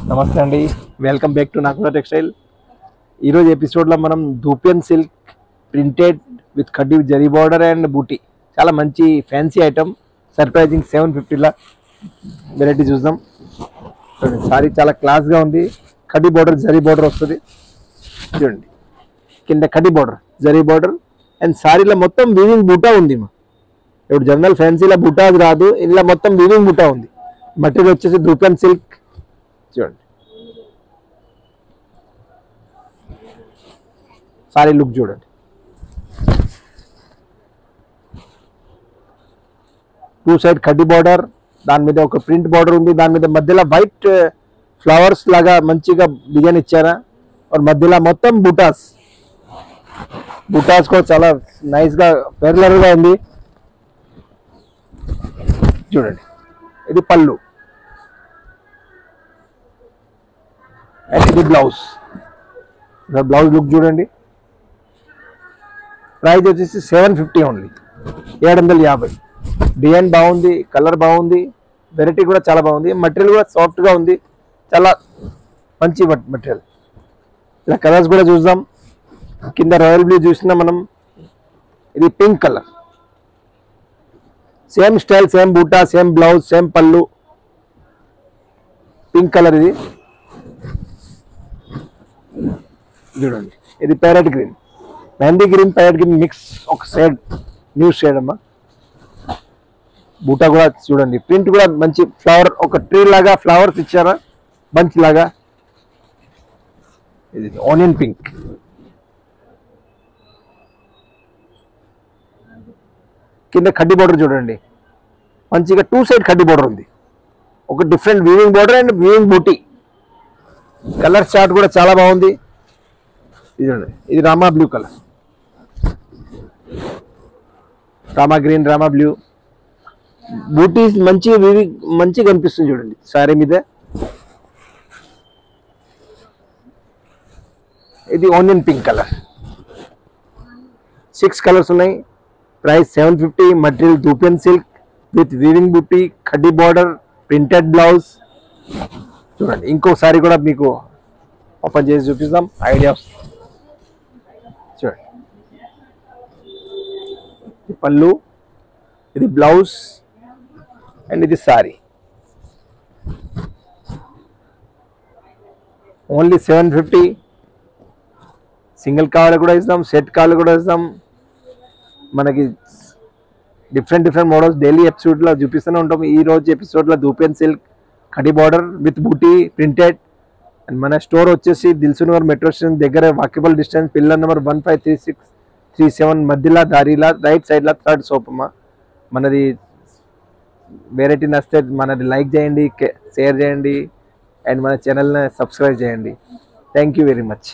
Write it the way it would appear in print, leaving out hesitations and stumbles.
నమస్తే అండి, welcome back to నాకుల textile. ఈరోజు ఎపిసోడ్లో మనం ధూపియన్ సిల్క్ ప్రింటెడ్ విత్ కడ్డీ జరీ బార్డర్ అండ్ బూటీ, చాలా మంచి ఫ్యాన్సీ ఐటమ్, సర్ప్రైజింగ్ 750లా వెరైటీ చూద్దాం. సారీ చాలా క్లాస్గా ఉంది. కడ్డీ బార్డర్ జరీ బార్డర్ వస్తుంది చూడండి, కింద కడ్డీ బార్డర్ జరీ బార్డర్ అండ్ సారీలో మొత్తం వీవింగ్ బూటా ఉంది. ఇప్పుడు జనరల్ ఫ్యాన్సీలో బూటా రాదు, ఇలా మొత్తం వీవింగ్ బూటా ఉంది. మెటీరియల్ వచ్చేసి ధూపియన్ సిల్క్ చూడండి. సారీ లుక్ చూడండి, టూ సైడ్ కడ్డీ బార్డర్, దాని మీద ఒక ప్రింట్ బార్డర్ ఉంది, దాని మీద మధ్యలో వైట్ ఫ్లవర్స్ లాగా మంచిగా డిజైన్ ఇచ్చారా. మధ్యలో మొత్తం బూటాస్ కూడా చాలా నైస్ గా పెర్లర్ గా ఉంది చూడండి. ఇది పళ్ళు అండ్ ఇది బ్లౌజ్. బ్లౌజ్ లుక్ చూడండి. ప్రైస్ వచ్చేసి 750 ఓన్లీ, 750. డిజైన్ బాగుంది, కలర్ బాగుంది, వెరైటీ కూడా చాలా బాగుంది. మెటీరియల్ కూడా సాఫ్ట్గా ఉంది, చాలా మంచి మెటీరియల్. ఇలా కలర్స్ కూడా చూద్దాం. కింద రాయల్ బ్లూ చూసినా మనం, ఇది pink colour, same style, same బూటా, సేమ్ బ్లౌజ్, సేమ్ పళ్ళు, పింక్ కలర్. ఇది చూడండి. ఇది parrot green, mehndi green, parrot green mix, ఒక షేడ్, న్యూ షేడ్ అమ్మా. బూటా కూడా చూడండి, ప్రింట్ కూడా మంచి ఫ్లవర్, ఒక ట్రీ లాగా ఫ్లవర్స్ ఇచ్చారా, బంచ్ లాగా. ఇది ఆనియన్ పింక్, కింద కడ్డీ బార్డర్ చూడండి, మంచిగా టూ సైడ్ కడ్డీ బార్డర్ ఉంది, ఒక different weaving border and weaving బూటీ. కలర్ చార్ట్ కూడా చాలా బాగుంది. ఇది చూడండి, ఇది రామా బ్లూ కలర్, రామా గ్రీన్, రామా బ్లూ. బూటీ మంచి మంచిగా కనిపిస్తుంది చూడండి సారీ మీద. ఇది ఆనియన్ పింక్ కలర్. 6 కలర్స్ ఉన్నాయి. Price 750. Material dupion silk with weaving బూటీ, కడ్డీ బార్డర్, ప్రింటెడ్ బ్లౌజ్ చూడండి. ఇంకో సారీ కూడా మీకు ఓపెన్ చేసి చూపిస్తాం, ఐడియా చూడండి. ఇది పళ్ళు, ఇది బ్లౌజ్ అండ్ ఇది సారీ. ఓన్లీ 750. సింగిల్ కావాలి కూడా ఇస్తాం, సెట్ కావాలి కూడా ఇస్తాం. మనకి డిఫరెంట్ మోడల్స్ డైలీ ఎపిసోడ్లో చూపిస్తూనే ఉంటాం. ఈ రోజు ఎపిసోడ్లో ధూపియన్ సిల్క్ కడ్డీ బార్డర్ విత్ బూటీ ప్రింటెడ్. అండ్ మన స్టోర్ వచ్చేసి దిల్సుఖ్నగర్ మెట్రో స్టేషన్ దగ్గర, వాకబుల్ డిస్టెన్స్, పిల్లర్ నెంబర్ 153637 మధ్యలో దారిలా రైట్ సైడ్లో 3rd షాప్ అమ్మా. మనది వెరైటీ నచ్చితే మనది లైక్ చేయండి, షేర్ చేయండి అండ్ మన ఛానల్ని సబ్స్క్రైబ్ చేయండి. Thank you very much.